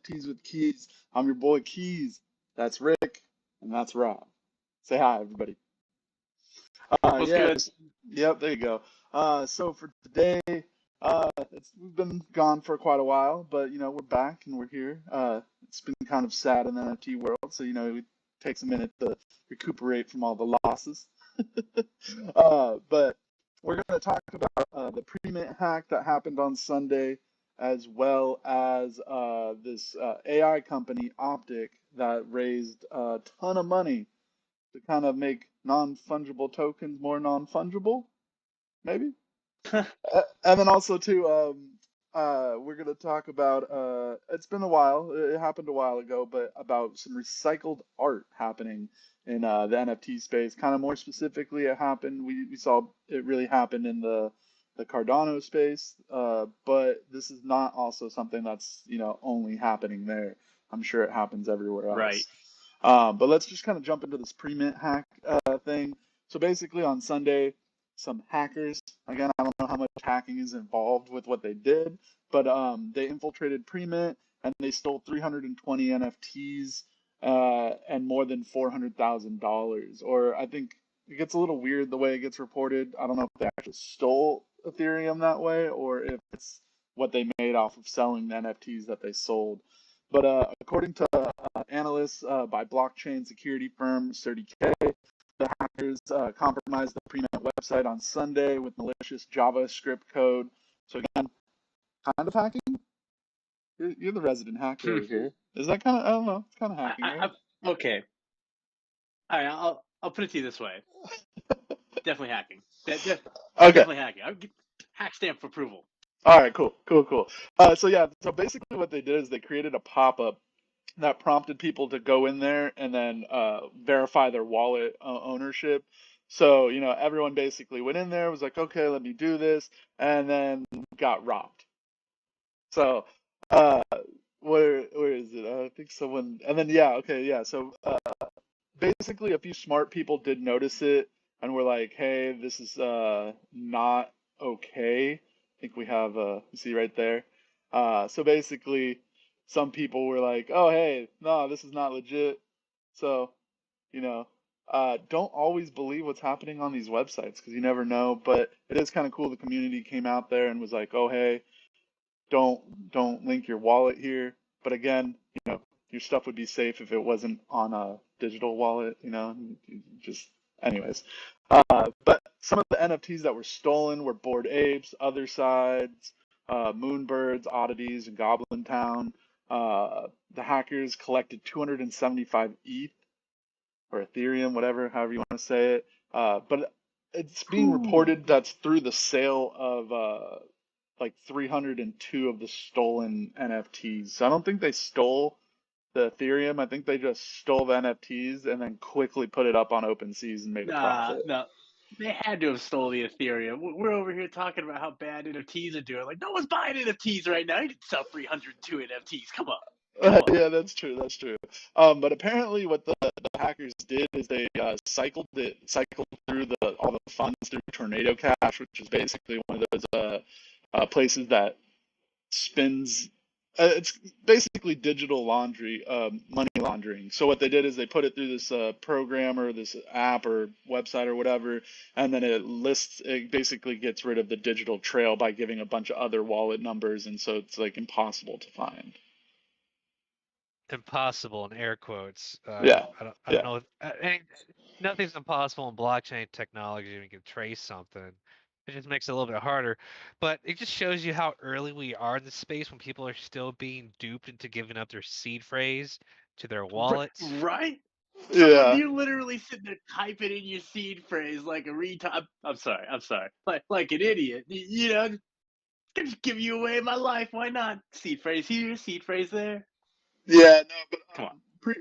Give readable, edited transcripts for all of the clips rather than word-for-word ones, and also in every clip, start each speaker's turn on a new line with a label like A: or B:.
A: NFTs with Keys. I'm your boy Keys. That's Rick, and that's Rob. Say hi, everybody.
B: What's
A: Yeah,
B: good?
A: yep, there you go. So for today, we've been gone for quite a while, but we're back and we're here. It's been kind of sad in the NFT world, so it takes a minute to recuperate from all the losses. But we're going to talk about the pre-mint hack that happened on Sunday, as well as this AI company, Optic, that raised a ton of money to kind of make non-fungible tokens more non-fungible, maybe. And then also too, we're gonna talk about it's been a while. It happened a while ago, but about some recycled art happening in the NFT space. Kind of more specifically, it happened. We saw it really happen in the Cardano space, but this is not also something that's only happening there. I'm sure it happens everywhere
B: Right.
A: else. But let's just kind of jump into this pre-mint hack thing. So basically, on Sunday, some hackers, again, I don't know how much hacking is involved with what they did, but they infiltrated Premint and they stole 320 NFTs and more than $400,000. Or I think it gets a little weird the way it gets reported. I don't know if they actually stole Ethereum that way or if it's what they made off of selling the NFTs that they sold. But according to analysts by blockchain security firm 30K, the hackers compromised the Premint website on Sunday with malicious JavaScript code. So again, kind of hacking? You're the resident hacker
B: Hmm.
A: over here. Is that kind of, I don't know, it's kind of
B: I,
A: hacking,
B: I,
A: right?
B: okay. All right. I'll put it to you this way. Definitely hacking.
A: Okay.
B: Definitely hacking. I'll get hack stamp for approval.
A: All right, cool, cool, cool. So yeah, so basically what they did is they created a pop-up that prompted people to go in there and then verify their wallet ownership. So, everyone basically went in there, was like, okay, let me do this, and then got robbed. So, uh, where is it? I think someone, and then yeah, okay, yeah. So, basically, a few smart people did notice it and were like, hey, this is not okay. I think we have you see right there. So basically, some people were like, oh, hey, no, this is not legit. So, you know, don't always believe what's happening on these websites because you never know. But it is kind of cool. The community came out there and was like, oh, hey, don't link your wallet here. But again, your stuff would be safe if it wasn't on a digital wallet, just anyways. But some of the NFTs that were stolen were Bored Apes, Other Sides, Moonbirds, Oddities, and Goblin Town. The hackers collected 275 ETH or Ethereum, whatever, however you want to say it. But it's being
B: Ooh.
A: reported that's through the sale of like 302 of the stolen NFTs. So I don't think they stole the Ethereum. I think they just stole the NFTs and then quickly put it up on OpenSeas and made a
B: Nah,
A: profit.
B: no. They had to have stole the Ethereum. We're over here talking about how bad NFTs are doing. Like, no one's buying NFTs right now. You didn't sell 302 NFTs. Come on. Come on.
A: Yeah, that's true. That's true. But apparently, what the hackers did is they cycled through the all the funds through Tornado Cash, which is basically one of those places that spins. It's basically digital laundry, money laundering. So what they did is they put it through this program or this app or website or whatever, and then it basically gets rid of the digital trail by giving a bunch of other wallet numbers, and so it's like impossible to find.
C: Impossible in air quotes.
A: Yeah,
C: I don't
A: yeah.
C: know. Nothing's impossible in blockchain technology. You can trace something. It just makes it a little bit harder, but it just shows you how early we are in the space when people are still being duped into giving up their seed phrase to their wallets.
B: Right? Someone,
A: Yeah.
B: you're literally sitting there typing in your seed phrase like a retard. I'm sorry. I'm sorry. Like an idiot. Just give you away my life. Why not? Seed phrase here, seed phrase there.
A: Yeah, no, but
B: Come on.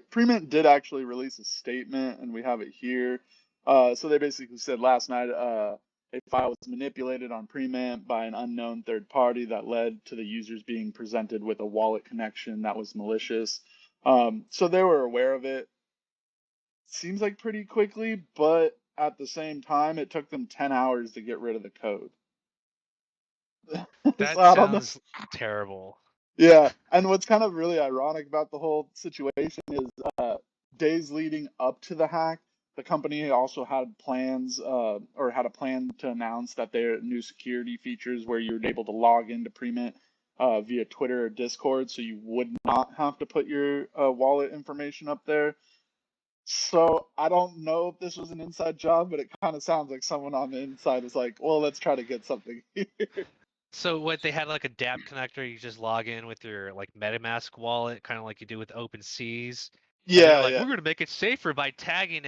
A: Premint did actually release a statement, and we have it here. So they basically said last night a file was manipulated on Premint by an unknown third party that led to the users being presented with a wallet connection that was malicious. So they were aware of it. Seems like pretty quickly, but at the same time, it took them 10 hours to get rid of the code. So
C: That
A: I don't know.
C: sounds terrible.
A: Yeah, and what's kind of really ironic about the whole situation is days leading up to the hack, the company also had plans or had a plan to announce that their new security features where you're able to log into Premint via Twitter or Discord, so you would not have to put your wallet information up there. So I don't know if this was an inside job, but it kind of sounds like someone on the inside was like, "Well, let's try to get something here."
C: So what they had like a DApp connector, you just log in with your like MetaMask wallet, kind of like you do with OpenSeas, and they're
A: Yeah,
C: like,
A: yeah.
C: we're going to make it safer by tagging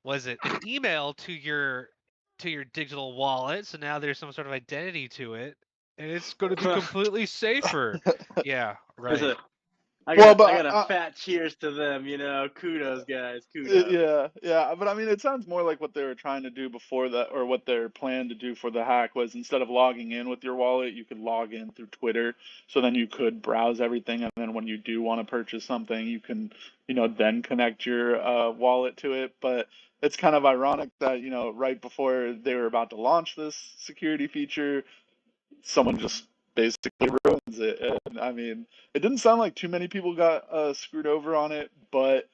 C: was it an email to your digital wallet, so now there's some sort of identity to it, and it's going to be completely safer. Yeah,
B: There's
C: right.
B: a, I
A: Well,
B: got
A: but
B: I got a fat cheers to them. Kudos, guys. Kudos.
A: Yeah, yeah, but I mean, it sounds more like what they were trying to do before that, or what their plan to do for the hack was instead of logging in with your wallet, you could log in through Twitter. So then you could browse everything, and then when you do want to purchase something, you can, then connect your wallet to it. But it's kind of ironic that, right before they were about to launch this security feature, someone just basically ruins it. And I mean, it didn't sound like too many people got screwed over on it, but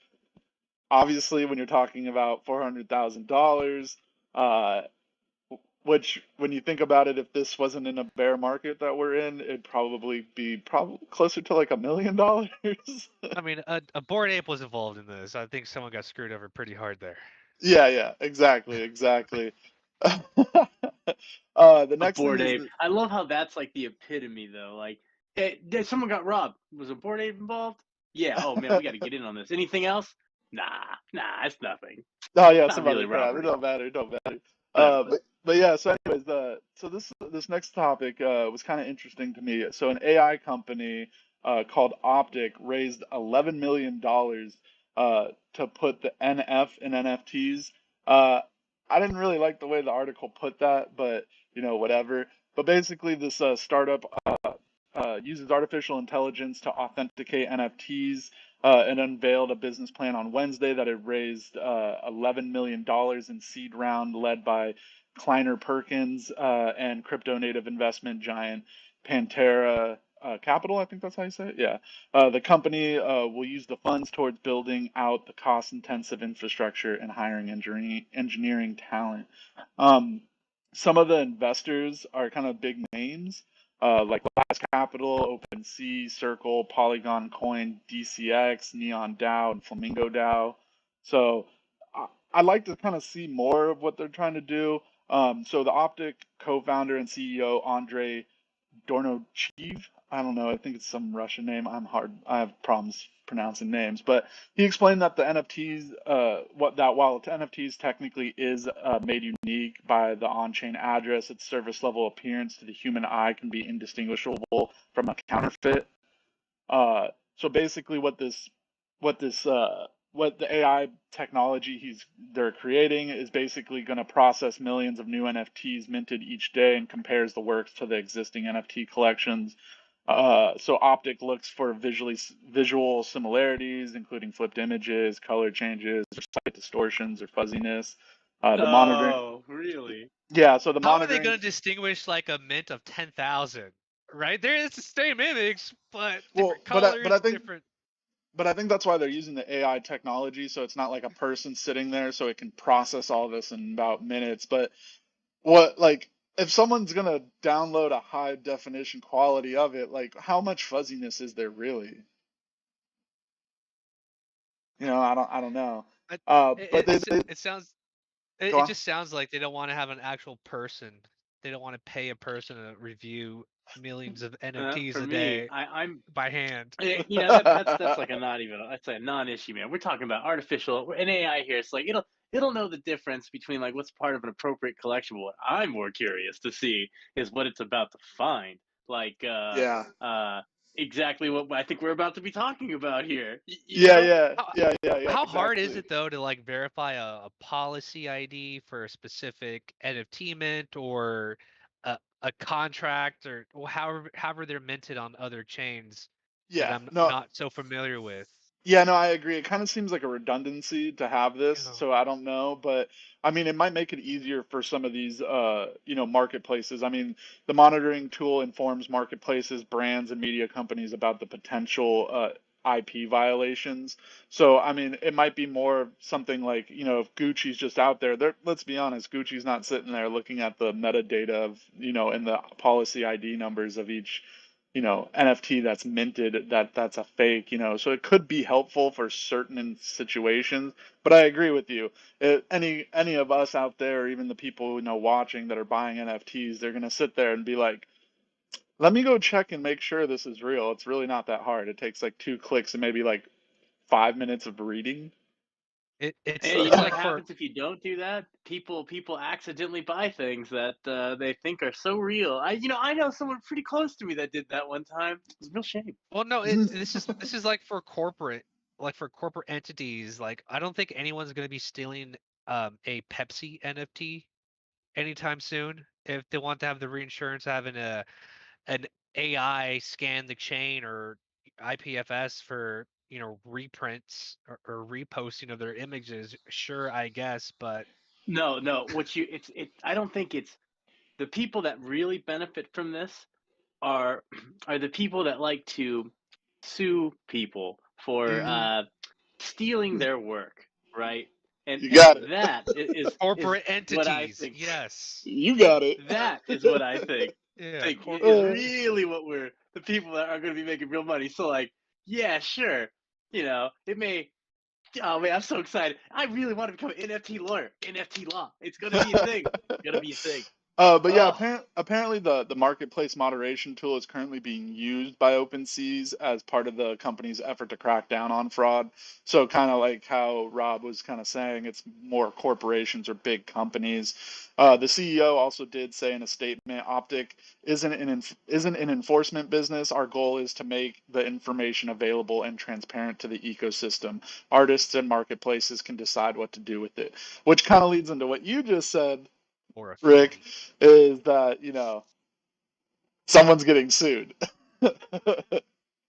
A: obviously when you're talking about $400,000, uh, which when you think about it, if this wasn't in a bear market that we're in, it'd probably be closer to like $1 million.
C: I mean, a Bored Ape was involved in this. I think someone got screwed over pretty hard there.
A: Yeah, yeah, exactly, exactly. The
B: A
A: next thing
B: Bored
A: is
B: Ape. I love how that's like the epitome, though. Like, someone got robbed. Was a Bored Ape involved? Yeah. Oh man, we got to get in on this. Anything else? Nah, it's nothing.
A: oh yeah,
B: Not
A: some
B: really
A: other crap. It
B: robbery.
A: don't matter. It don't matter.
B: Whatever.
A: But yeah. So anyways, so this next topic was kind of interesting to me. So an AI company called Optic raised $11 million to put the NF in NFTs. I didn't really like the way the article put that, but whatever. But basically, this startup uses artificial intelligence to authenticate NFTs and unveiled a business plan on Wednesday that it raised $11 million in seed round led by Kleiner Perkins and crypto native investment giant Pantera Capital. I think that's how you say it. Yeah. The company will use the funds towards building out the cost intensive infrastructure and hiring engineering talent. Um, some of the investors are kind of big names like Last Capital, OpenSea, Circle, Polygon Coin, DCX, Neon DAO, and Flamingo DAO. So I'd like to kind of see more of what they're trying to do. So the Optic co-founder and CEO Andrei Dornochev. I don't know. I think it's some Russian name. I have problems pronouncing names, but he explained that the NFTs, while the NFTs technically is made unique by the on-chain address, its service level appearance to the human eye can be indistinguishable from a counterfeit. Uh, so basically, what the AI technology they're creating is basically going to process millions of new NFTs minted each day and compares the works to the existing NFT collections. So Optic looks for visual similarities, including flipped images, color changes, or slight distortions or fuzziness. The monitoring,
B: Oh, really?
A: yeah. So the
C: How are they
A: monitoring,
C: going to distinguish like a mint of 10,000? Right there, it's the same image, but
A: well,
C: different
A: but I
C: colors,
A: think
C: different.
A: But I think that's why they're using the AI technology, so it's not like a person sitting there, so it can process all this in about minutes. But like, if someone's gonna download a high definition quality of it, like, how much fuzziness is there really? I don't know.
C: I-
A: But they
C: it sounds
A: go
C: it
A: on.
C: just sounds like they don't want to have an actual person. They don't want to pay a person to review millions of NFTs
B: For
C: a
B: me,
C: day
B: I'm
C: by hand.
B: that's like a not even that's a non-issue, man. We're talking about artificial an AI here. It's like it'll know the difference between like what's part of an appropriate collection. But what I'm more curious to see is what it's about to find. Like
A: Yeah,
B: exactly what I think we're about to be talking about here.
A: yeah, yeah,
C: How
A: yeah, yeah, yeah,
C: how hard is
A: exactly.
C: it though to like verify a policy ID for a specific NFT mint or a contract or however they're minted on other chains that
A: Yeah,
C: I'm
A: no,
C: not so familiar with?
A: Yeah, no, I agree. It kind of seems like a redundancy to have this,
C: You know,
A: so I don't know, but I mean, it might make it easier for some of these, marketplaces. I mean, the monitoring tool informs marketplaces, brands, and media companies about the potential IP violations. So, I mean, it might be more of something like, if Gucci's just out there, let's be honest, Gucci's not sitting there looking at the metadata of, and the policy ID numbers of each NFT that's minted that's a fake, so it could be helpful for certain situations. But I agree with you. Any of us out there, or even the people watching that are buying NFTs, they're gonna sit there and be like, "Let me go check and make sure this is real." It's really not that hard. It takes like 2 clicks and maybe like 5 minutes of reading.
C: it's
B: And you
C: it's
B: know what
C: like for
B: happens if you don't do that? People accidentally buy things that they think are so real. I know someone pretty close to me that did that one time. It was a real shame.
C: well, no, this is like for corporate entities. Like, I don't think anyone's going to be stealing a Pepsi NFT anytime soon. If they want to have the reinsurance having an AI scan the chain or IPFS for reprints or reposting of their images, sure, I guess, but
B: No, no. I don't think it's the people that really benefit from this are are the people that like to sue people for
A: Mm,
B: stealing their work, right?
A: you
B: And
A: got it.
B: that is
C: corporate
B: what I
C: entities,
B: think.
C: yes,
A: You got it.
B: That is what I
C: yeah,
B: think is
C: corporate
A: Uh,
B: really
C: entities.
B: what we're the people that are going to be making real money. So like, yeah, sure, it may. Oh man, I'm so excited! I really want to become an NFT lawyer. NFT law. It's going to be a thing. It's going to be a thing.
A: but yeah,
B: Oh,
A: apparently the marketplace moderation tool is currently being used by OpenSeas as part of the company's effort to crack down on fraud. So kind of like how Rob was kind of saying, it's more corporations or big companies. The CEO also did say in a statement, Optic isn't an enforcement business. Our goal is to make the information available and transparent to the ecosystem. Artists and marketplaces can decide what to do with it, which kind of leads into what you just said,
C: Or a
A: Rick,
C: fee.
A: is that, someone's getting sued.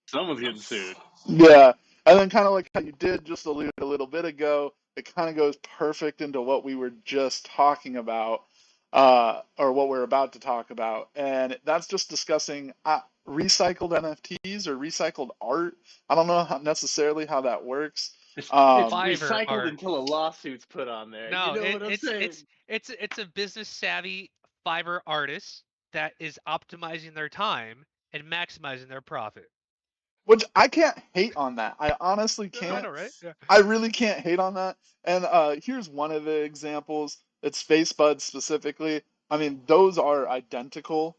B: someone's getting sued.
A: Yeah. And then kind of like how you did just allude a little bit ago, it kind of goes perfect into what we were just talking about, or what we're about to talk about. And that's just discussing recycled NFTs or recycled art. I don't know necessarily how that works.
B: It's
C: Fiverr
B: recycled
C: art.
B: until a lawsuit's put on there. You
C: No,
B: know what I'm saying?
C: it's a business savvy Fiverr artist that is optimizing their time and maximizing their profit.
A: Which I can't hate on that. I honestly
C: I
A: can't.
C: know, right? Yeah.
A: I really can't hate on that. And here's one of the examples. It's Face Buds specifically. I mean, those are identical.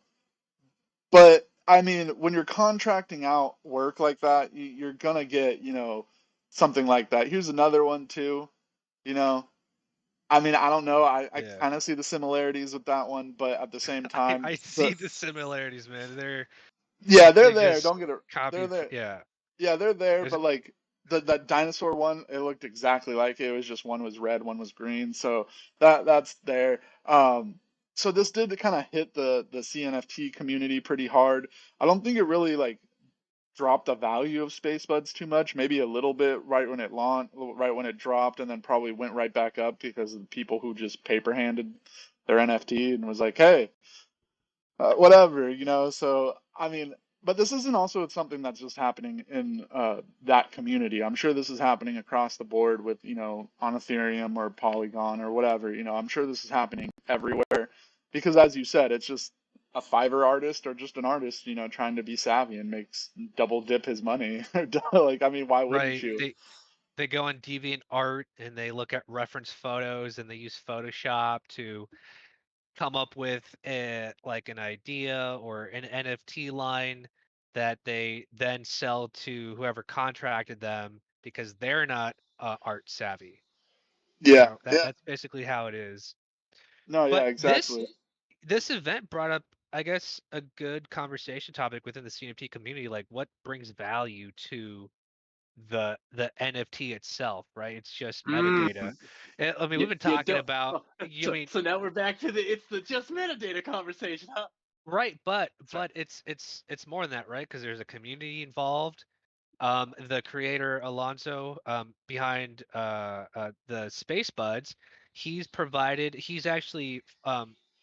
A: But I mean, when you're contracting out work like that, you're gonna get, something like that. Here's another one too. You know, I mean, I don't know. I
C: Yeah.
A: kind of see the similarities with that one, but at the same
C: I,
A: time,
C: I see the similarities, man.
A: yeah, they're
C: They
A: there.
C: just
A: Don't get it. They're
C: copied.
A: there.
C: Yeah.
A: Yeah, they're there,
C: There's
A: but like that dinosaur one, it looked exactly like it. It was just one was red, one was green. So that's there. So this did kind of hit the CNFT community pretty hard. I don't think it really like dropped the value of Space Buds too much. Maybe a little bit right when it launched, right when it dropped, and then probably went right back up because of the people who just paper handed their NFT and was like, hey, whatever, So, I mean, but this isn't also something that's just happening in that community. I'm sure this is happening across the board with, on Ethereum or Polygon or whatever. I'm sure this is happening everywhere because, as you said, it's just a Fiverr artist or just an artist, trying to be savvy and makes double dip his money. Like, I mean, why wouldn't
C: right.
A: you?
C: They go on DeviantArt and they look at reference photos and they use Photoshop to come up with like an idea or an NFT line that they then sell to whoever contracted them because they're not art savvy.
A: Yeah.
C: That's basically how it is.
A: No, yeah,
C: But this
A: exactly.
C: this event brought up, I guess, a good conversation topic within the CNFT community, like what brings value to the NFT itself, right? It's just metadata.
B: Mm.
C: I mean, we've
B: You,
C: been
B: you
C: talking
B: don't.
C: about,
B: Oh,
C: I mean,
B: so now we're back to the just metadata conversation, huh?
C: right, but
B: That's right.
C: it's more than that, right? Because there's a community involved. The creator Alonso, behind the Space Buds, he's actually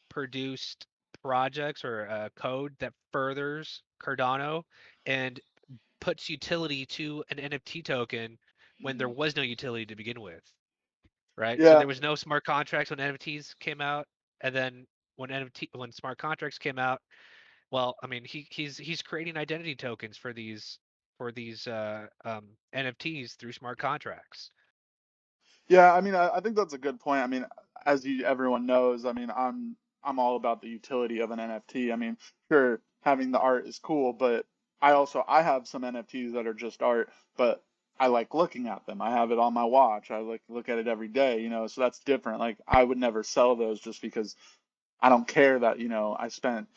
C: produced projects or code that furthers Cardano and puts utility to an NFT token when there
A: Mhm.
C: was no utility to begin with, right? So
A: Yeah,
C: there was no smart contracts when NFTs came out, and then when smart contracts came out, well, I mean, he's creating identity tokens for these NFTs through smart contracts.
A: yeah. I mean, I think that's a good point. I mean, as everyone knows, I mean, I'm all about the utility of an NFT. I mean, sure, having the art is cool, but I have some NFTs that are just art, but I like looking at them. I have it on my watch. I like look at it every day, so that's different. Like I would never sell those just because I don't care that, I spent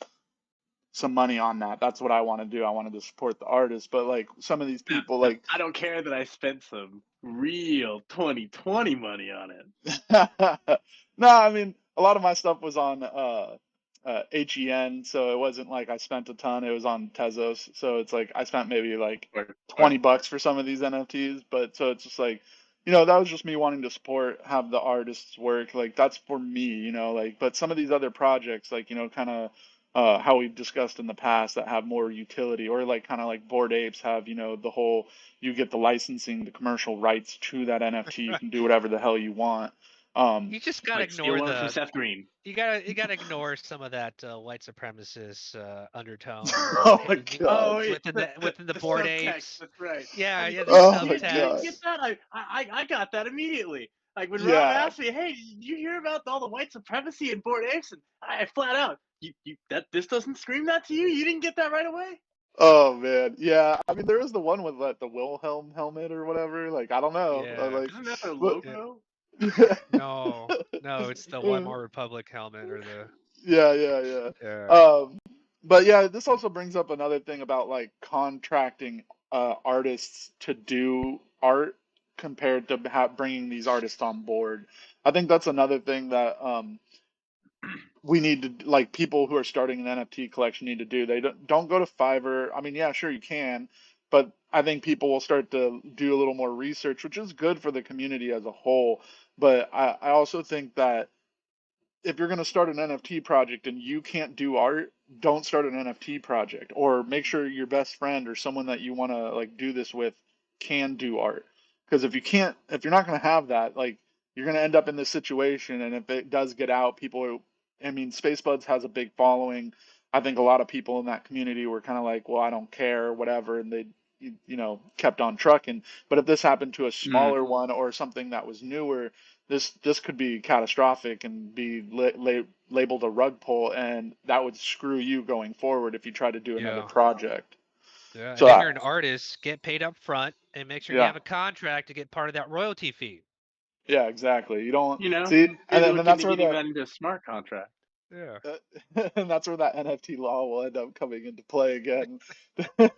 A: some money on that. That's what I want to do. I wanted to support the artist, but like some of these people,
B: No,
A: like,
B: I don't care that I spent some real 2020 money on it.
A: no, I mean a lot of my stuff was on HEN, so it wasn't like I spent a ton. It was on Tezos, so it's like I spent maybe like
B: Or
A: 20 bucks for some of these NFTs, but so it's just like, that was just me wanting to support, have the artists work. Like that's for me, like, but some of these other projects, like, kind of how we've discussed in the past that have more utility, or like kind of like Bored Apes have, the whole, you get the licensing, the commercial rights to that NFT. You can do whatever the hell you want. Um,
C: You just gotta
B: like steal
C: ignore
B: one from Seth Green.
C: you gotta ignore some of that white supremacist undertone
A: oh my
B: Oh,
A: God.
B: yeah,
C: within the
B: the
C: Bored
B: subtext.
C: Apes.
B: That's right.
C: Yeah,
B: I mean,
C: yeah, the
A: Oh my
B: you didn't
A: God.
B: get
C: subtext.
B: that? I got that immediately. Like when Rob
A: Yeah.
B: asked me, "Hey, did you hear about all the white supremacy in Bored Apes?" And I flat out, you that this doesn't scream that to you? You didn't get that right away?
A: Oh man. Yeah. I mean, there was the one with like the Wilhelm helmet or whatever. Like, I don't know.
C: Yeah.
A: Like,
B: Isn't that their
A: but
C: Yeah.
B: logo?
C: No, no, it's the
A: yeah,
C: Weimar Republic helmet or the
A: yeah, yeah.
C: yeah.
A: But yeah, this also brings up another thing about like contracting artists to do art compared to bringing these artists on board. I think that's another thing that we need to, like, people who are starting an NFT collection need to do. They don't go to Fiverr. I mean, yeah, sure you can, but I think people will start to do a little more research, which is good for the community as a whole. But I also think that if you're going to start an NFT project and you can't do art, don't start an NFT project. Or make sure your best friend or someone that you want to like do this with can do art. Because if you can't, if you're not going to have that, like you're going to end up in this situation. And if it does get out, I mean, Spacebuds has a big following. I think a lot of people in that community were kind of like, well, I don't care, whatever, and they, kept on trucking. But if this happened to a
B: Mm.
A: smaller one or something that was newer, this could be catastrophic and be labeled a rug pull, and that would screw you going forward if you try to do another
C: Yeah.
A: project.
C: Yeah.
A: So
C: And if you're an artist, get paid up front and make sure you
A: yeah,
C: have a contract to get part of that royalty fee.
A: yeah, exactly. You don't
B: You know,
A: see, and
B: maybe
A: then
B: look
A: that's
B: into
A: where
B: getting
A: that
B: that into a smart contract.
C: Yeah.
A: and that's where that NFT law will end up coming into play again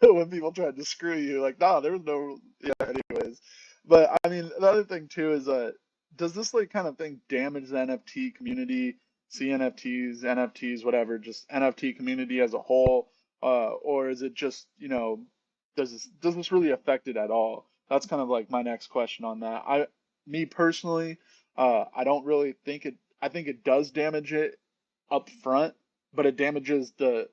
A: when people try to screw you. Like, nah, there was no, yeah. Anyways, but I mean, the other thing too is does this like kind of thing damage the NFT community, CNFTs, NFTs, whatever, just NFT community as a whole, or is it just does this really affect it at all? That's kind of like my next question on that. Me personally, I don't really think it. I think it does damage it up front, but it damages the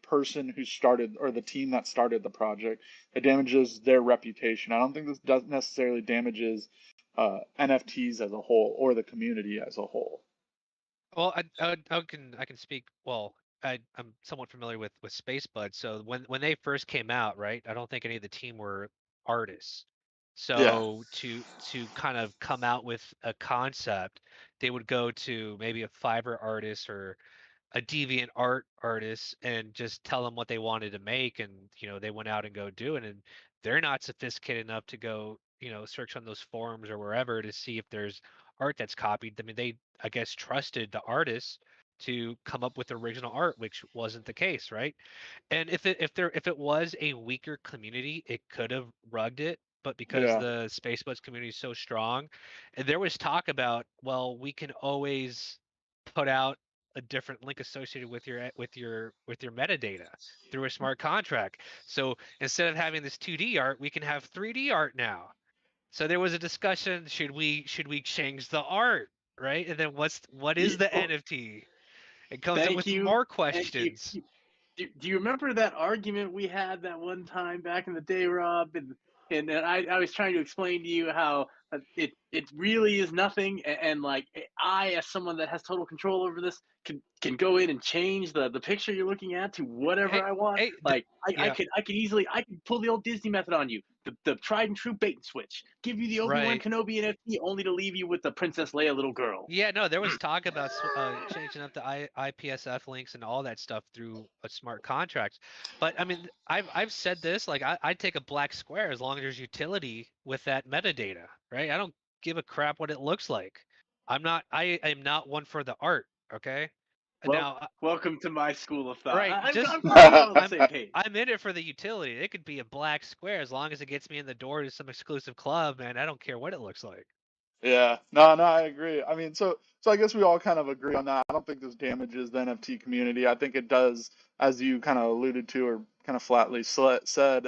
A: person who started, or the team that started the project. It damages their reputation. I don't think this does necessarily damages NFTs as a whole or the community as a whole.
C: Well, I can speak. Well, I'm somewhat familiar with Space Bud. So when they first came out, right? I don't think any of the team were artists.
A: Yeah,
C: So to kind of come out with a concept, they would go to maybe a Fiverr artist or a deviant art artist and just tell them what they wanted to make, and they went out and go do it, and they're not sophisticated enough to go search on those forums or wherever to see if there's art that's copied. I mean, they, I guess, trusted the artists to come up with original art, which wasn't the case, right? And if it was a weaker community, it could have rugged it. But because
A: yeah,
C: the Spacebuds community is so strong, and there was talk about, well, we can always put out a different link associated with your metadata through a smart contract. So instead of having this 2D art, we can have 3D art now. So there was a discussion: should we change the art, right? And then what is the
B: Well,
C: NFT? It comes up
B: thank
C: with
B: you.
C: more
B: Thank you.
C: questions.
B: Do you remember that argument we had that one time back in the day, Rob? And I was trying to explain to you how it really is nothing, and like I, as someone that has total control over this, can go in and change the picture you're looking at to whatever
C: Hey,
B: I want.
C: hey,
B: Like I
C: yeah,
B: could easily pull the old Disney method on you, the tried and true bait and switch, give you the Obi-Wan
C: right.
B: Kenobi NFT, only to leave you with the Princess Leia little girl.
C: Yeah, no, there was talk about changing up the IPSF links and all that stuff through a smart contract. But I mean, I've said this, like I'd take a black square as long as there's utility with that metadata, right? I don't give a crap what it looks like. I am not one for the art, okay? And
B: Well,
C: now,
B: welcome to my school of thought.
C: right, just
B: I'm glad we're all on the
C: I'm
B: same page.
C: I'm in it for the utility. It could be a black square as long as it gets me in the door to some exclusive club, man. I don't care what it looks like.
A: Yeah, no, I agree. I mean, so I guess we all kind of agree on that. I don't think this damages the NFT community. I think it does, as you kind of alluded to or kind of flatly said,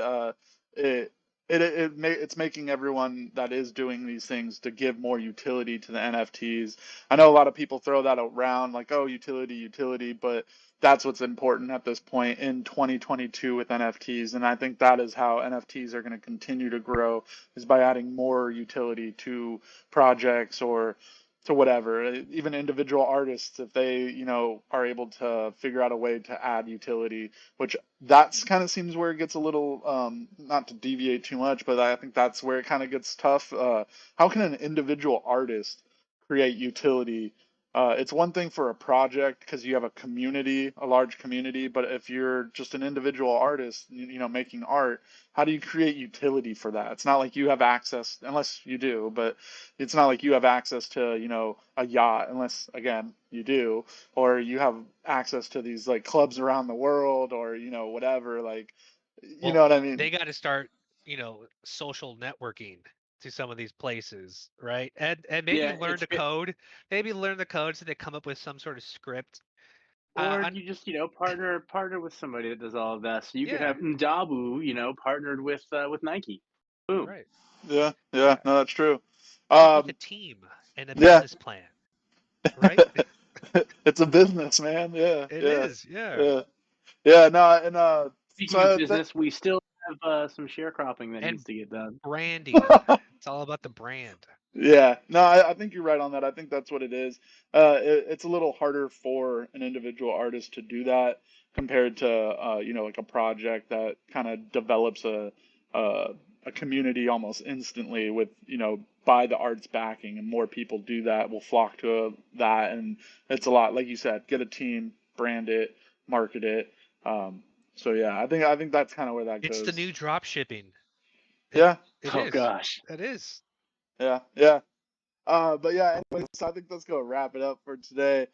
A: it it's making everyone that is doing these things to give more utility to the NFTs. I know a lot of people throw that around like, oh, utility, but that's what's important at this point in 2022 with NFTs, and I think that is how NFTs are going to continue to grow, is by adding more utility to projects or to whatever. Even individual artists, if they, are able to figure out a way to add utility, which that's kind of seems where it gets a little, not to deviate too much, but I think that's where it kind of gets tough. How can an individual artist create utility? It's one thing for a project because you have a community, a large community, but if you're just an individual artist, making art, how do you create utility for that? It's not like you have access, unless you do, but it's not like you have access to, a yacht, unless, again, you do, or you have access to these like clubs around the world or, whatever, like, you know
C: Well,
A: what I mean?
C: they got to start, social networking to some of these places, right? And maybe
B: Yeah,
C: learn the code. Maybe learn the code so they come up with some sort of script.
B: or
C: Uh,
B: you just partner with somebody that does all of that. So you could
C: yeah,
B: have Ndabu, partnered with Nike. Boom.
C: right.
A: Yeah,
C: Yeah.
A: no, that's true.
C: Come up with a
A: Um,
C: team and a
A: yeah.
C: business plan, right?
A: It's a business, man. Yeah,
C: It
A: yeah,
C: is, yeah.
A: yeah, yeah. No, and
B: Speaking of
A: so that,
B: business, we still have some sharecropping that needs
C: And
B: to get done.
C: branding. It's all about the brand.
A: yeah, no, I think you're right on that. I think that's what it is. It's a little harder for an individual artist to do that compared to, like a project that kind of develops a a community almost instantly with, by the art's backing, and more people do that, will flock to that, and it's a lot, like you said, get a team, brand it, market it. Um, so yeah, I think that's kind of where that
C: It's the
A: goes.
C: new drop shipping. It
A: Yeah,
C: it
B: Oh
C: is.
B: gosh.
C: It is.
A: yeah. But yeah, anyways, so I think let's go wrap it up for today.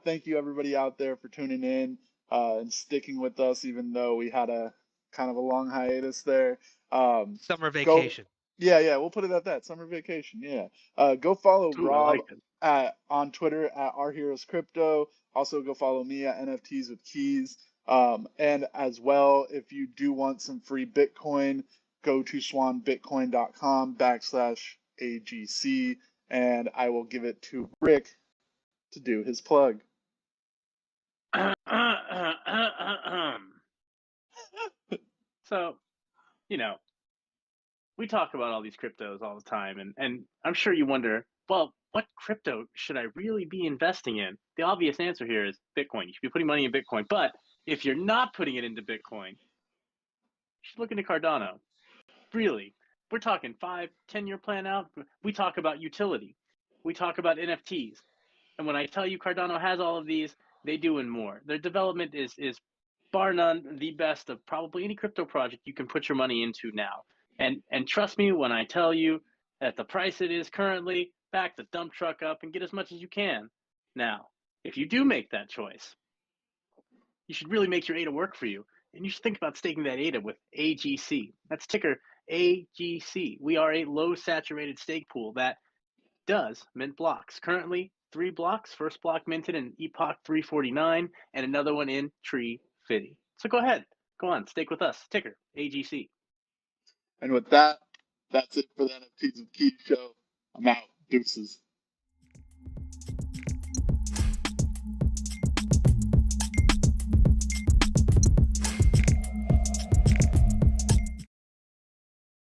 A: Thank you everybody out there for tuning in and sticking with us, even though we had a kind of a long hiatus there.
C: Summer
A: Go,
C: vacation.
A: yeah, we'll put it at that. Summer vacation, yeah. Go follow
B: Ooh, I
A: Rob
B: like it.
A: on Twitter at Our Heroes Crypto. Also, go follow me at NFTs with Keys. And as well, if you do want some free Bitcoin, go to swanbitcoin.com/AGC, and I will give it to Rick to do his plug.
B: So, you know, we talk about all these cryptos all the time, and I'm sure you wonder, well, what crypto should I really be investing in? The obvious answer here is Bitcoin. You should be putting money in Bitcoin. But if you're not putting it into Bitcoin, you should look into Cardano. Really, we're talking 5, 10 year plan out. We talk about utility. We talk about NFTs. And when I tell you Cardano has all of these, they do and more. Their development is bar none the best of probably any crypto project you can put your money into now. And trust me when I tell you, at the price it is currently, back the dump truck up and get as much as you can. Now, if you do make that choice, you should really make your ADA work for you. And you should think about staking that ADA with AGC. That's ticker AGC. We are a low saturated stake pool that does mint blocks. Currently 3 blocks. First block minted in Epoch 349, and another one in Tree Fitty. So go ahead, go on, stake with us. Ticker AGC.
A: And with that, that's it for the NFTs with Keith show. I'm out. Deuces.